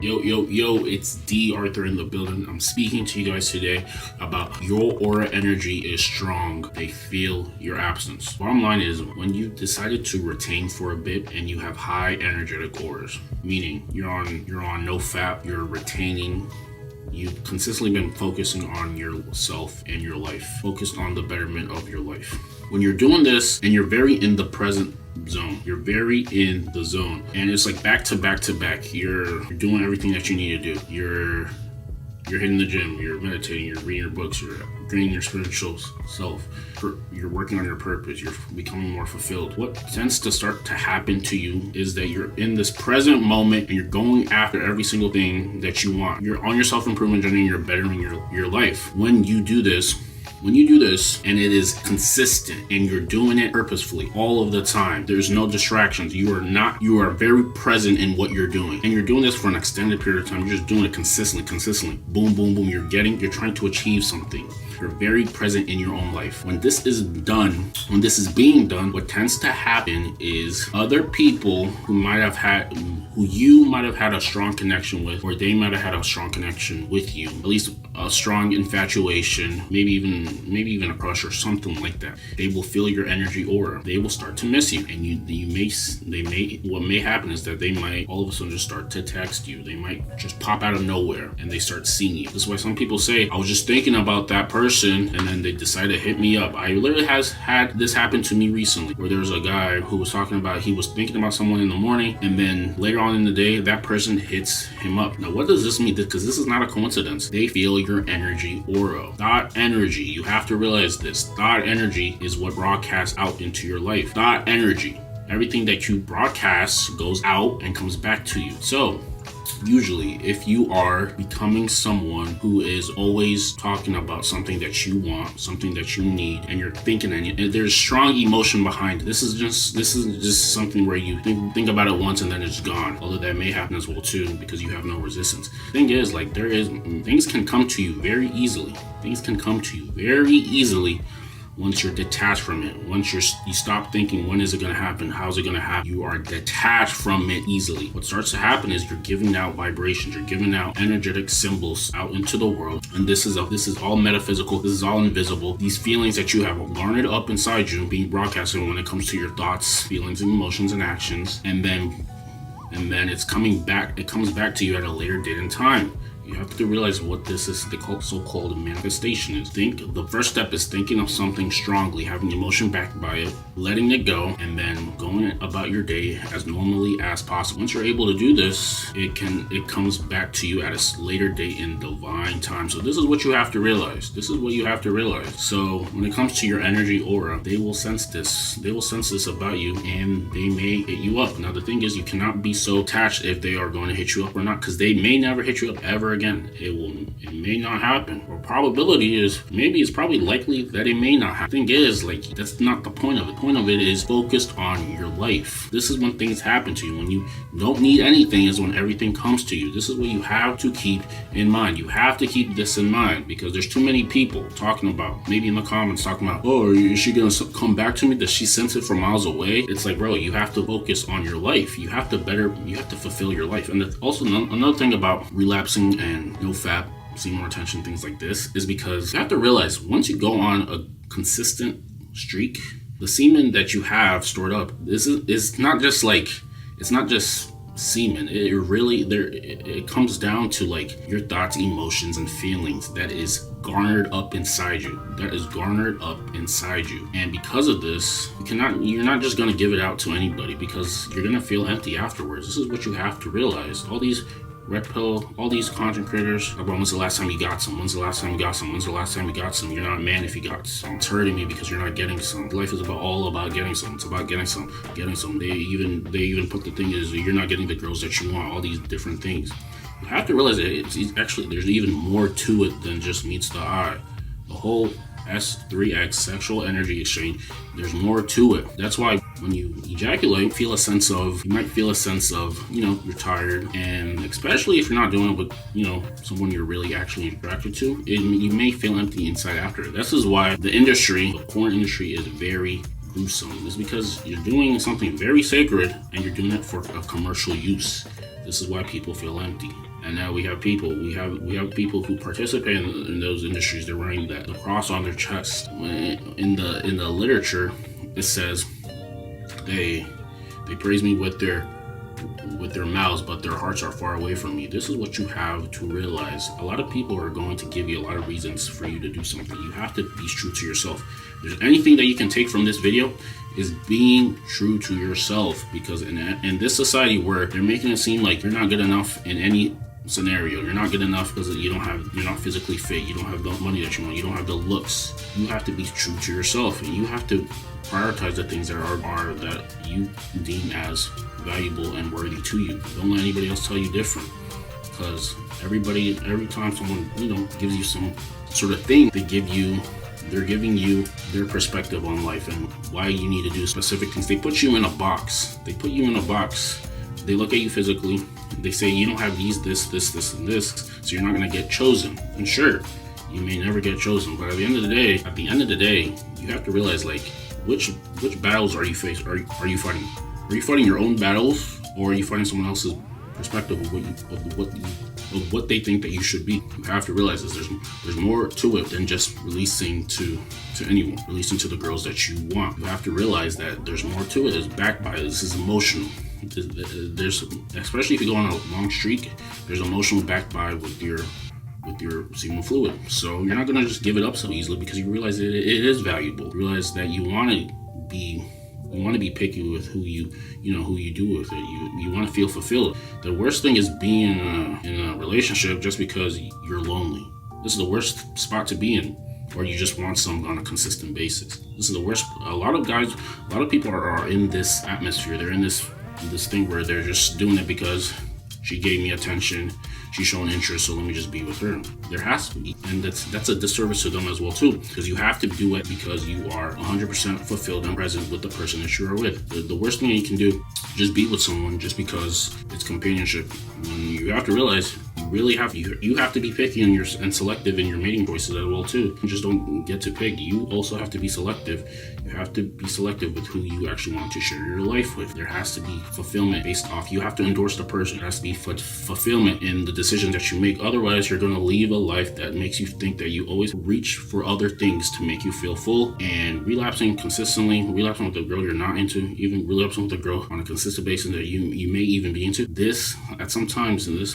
Yo, it's D.Arthur in the building. I'm speaking to you guys today about your aura energy is strong. They feel your absence. Bottom line is, when you decided to retain for a bit and you have high energetic auras, meaning you're on no fap, you're retaining. You've consistently been focusing on yourself and your life, focused on the betterment of your life. When you're doing this and you're very in the present zone, you're very in the zone, and it's like back to back to back. You're doing everything that you need to do. You're hitting the gym, you're meditating, you're reading your books, you're training your spiritual self, you're working on your purpose, you're becoming more fulfilled. What tends to start to happen to you is that you're in this present moment and you're going after every single thing that you want. You're on your self-improvement journey and you're bettering your life. When you do this and it is consistent and you're doing it purposefully all of the time, there's no distractions. You are very present in what you're doing, and you're doing this for an extended period of time. You're just doing it consistently. Boom, boom, boom. You're trying to achieve something. You're very present in your own life. When this is being done, what tends to happen is other people who you might have had a strong connection with, or they might have had a strong connection with you, at least a strong infatuation, maybe even a crush or something like that. They will feel your energy aura. They will start to miss you, and what may happen is that they might all of a sudden just start to text you. They might just pop out of nowhere and they start seeing you. This is why some people say, I was just thinking about that person, and then they decide to hit me up. I literally has had this happen to me recently, where there was a guy who was talking about he was thinking about someone in the morning, and then later on in the day, that person hits him up. Now, what does this mean? Because this is not a coincidence. They feel your energy aura. Thought energy, you have to realize this. Thought energy is what broadcasts out into your life. Thought energy. Everything that you broadcast goes out and comes back to you. So, usually, if you are becoming someone who is always talking about something that you want, something that you need, and you're thinking, and there's strong emotion behind it. This is just something where you think about it once and then it's gone. Although that may happen as well too, because you have no resistance. Thing is, things can come to you very easily. Things can come to you very easily once you're detached from it. Once you stop thinking, when is it going to happen? How's it going to happen? You are detached from it easily. What starts to happen is you're giving out vibrations. You're giving out energetic symbols out into the world. And this is all metaphysical. This is all invisible. These feelings that you have garnered up inside you being broadcasted when it comes to your thoughts, feelings, and emotions and actions. And then it's coming back. It comes back to you at a later date and time. You have to realize what this is, the so-called manifestation is. The first step is thinking of something strongly, having emotion backed by it, letting it go, and then going about your day as normally as possible. Once you're able to do this, it comes back to you at a later date in divine time. So this is what you have to realize. So when it comes to your energy aura, they will sense this. They will sense this about you, and they may hit you up. Now the thing is, you cannot be so attached if they are going to hit you up or not, because they may never hit you up ever again. It may not happen. Or probability is, maybe it's probably likely that it may not happen. Thing is, that's not the point of it. The point of it is focused on your life. This is when things happen to you. When you don't need anything is when everything comes to you. This is what you have to keep in mind. You have to keep this in mind, because there's too many people talking about, maybe in the comments, talking about, oh, is she gonna come back to me? Does she sense it from miles away? It's like, bro, you have to focus on your life. You have to fulfill your life. And also another thing about relapsing and no fap, seeing more attention, things like this, is because you have to realize, once you go on a consistent streak, the semen that you have stored up is not just semen. It comes down to your thoughts, emotions, and feelings that is garnered up inside you. And because of this, you're not just going to give it out to anybody, because you're going to feel empty afterwards. This is what you have to realize. All these red pill, all these content creators about, when's the last time you got some? You're not a man if you got some. It's hurting me because you're not getting some. Life is all about getting some. It's about getting some. They even put the thing is, you're not getting the girls that you want. All these different things. You have to realize that it's actually, there's even more to it than just meets the eye. The whole S3X sexual energy exchange, there's more to it. That's why when you ejaculate, you might feel a sense of, you're tired, and especially if you're not doing it with, someone you're really actually attracted to, you may feel empty inside after. This is why the porn industry is very gruesome. It's because you're doing something very sacred and you're doing it for a commercial use. This is why people feel empty. And now we have people who participate in those industries. They're wearing the cross on their chest. In the literature, it says they praise me with their mouths, but their hearts are far away from me. This is what you have to realize. A lot of people are going to give you a lot of reasons for you to do something. You have to be true to yourself. If there's anything that you can take from this video, is being true to yourself, because in this society where they're making it seem like you're not good enough in any scenario, you're not good enough because you're not physically fit, you don't have the money that you want, you don't have the looks. You have to be true to yourself, and you have to prioritize the things that are that you deem as valuable and worthy to you. Don't let anybody else tell you different, because every time someone gives you some sort of thing, they're giving you their perspective on life and why you need to do specific things. They put you in a box. They look at you physically. They say you don't have these, this, and this, so you're not gonna get chosen. And sure, you may never get chosen, but at the end of the day, you have to realize, like, which battles are you facing? Are you fighting? Are you fighting your own battles, or are you fighting someone else's perspective of what they think that you should be? You have to realize this. There's more to it than just releasing to anyone, releasing to the girls that you want. You have to realize that there's more to it. It's backed by this is emotional. There's, especially if you go on a long streak, there's emotional backed by with your seminal fluid. So you're not gonna just give it up so easily, because you realize that it is valuable. You realize that you want to be picky with who you do with it. You want to feel fulfilled. The worst thing is being in a relationship just because you're lonely. This is the worst spot to be in, or you just want someone on a consistent basis. This is the worst. A lot of people are in this atmosphere. They're in this thing where they're just doing it because she gave me attention, she's showing interest, so let me just be with her. There has to be, and that's a disservice to them as well too, because you have to do it because you are 100% fulfilled and present with the person that you are with. The worst thing you can do, just be with someone just because it's companionship. And you have to realize you have to be picky and selective in your mating choices as well too. You just don't get to pick. You also have to be selective. You have to be selective with who you actually want to share your life with. There has to be fulfillment based off. You have to endorse the person. There has to be fulfillment in the decisions that you make. Otherwise, you're going to live a life that makes you think that you always reach for other things to make you feel full, and relapsing with a girl you're not into, even relapsing with a girl on a consistent basis that you may even be into. This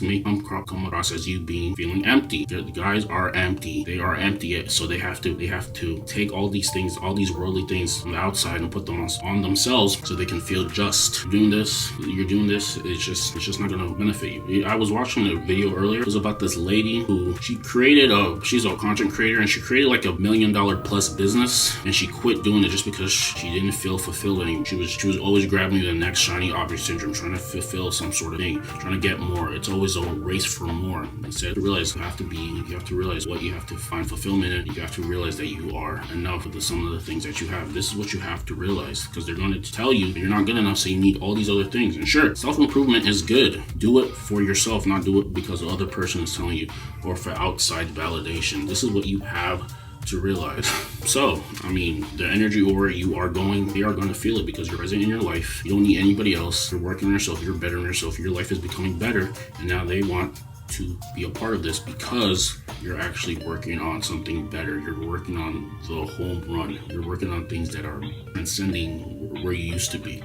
may come across as you feeling empty. The guys are empty. They are empty, so they have to take all these things, all these worldly things from the outside, and put them on themselves so they can feel just. You're doing this, it's just not gonna benefit you. I was watching a video earlier. It was about this lady who she's a content creator, and she created like $1 million plus business, and she quit doing it just because she didn't feel fulfilled anymore. She was always grabbing the next shiny object syndrome, trying to fulfill some sort of thing, trying to get more. It's always a race for more. Instead, you have to realize what you have to find fulfillment in. You have to realize that you are enough with some of the things that you have. This is what you have to realize, because they're going to tell you that you're not good enough, so you need all these other things. And sure, self-improvement is good. Do it for yourself, not do it because the other person is telling you, or for outside validation. This is what you have to realize. So, the energy aura they are going to feel it, because you're present in your life. You don't need anybody else. You're working on yourself. You're bettering yourself. Your life is becoming better, and now they want to be a part of this because you're actually working on something better. You're working on the home run. You're working on things that are transcending where you used to be.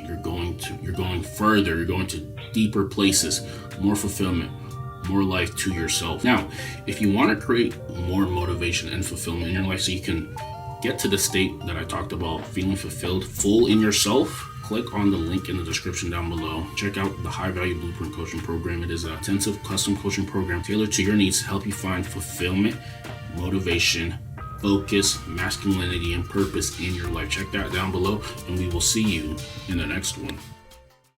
You're going further. You're going to deeper places, more fulfillment, more life to yourself. Now, if you want to create more motivation and fulfillment in your life so you can get to the state that I talked about, feeling fulfilled, full in yourself, click on the link in the description down below. Check out the High Value Blueprint Coaching Program. It is an intensive custom coaching program tailored to your needs to help you find fulfillment, motivation, focus, masculinity, and purpose in your life. Check that down below, and we will see you in the next one.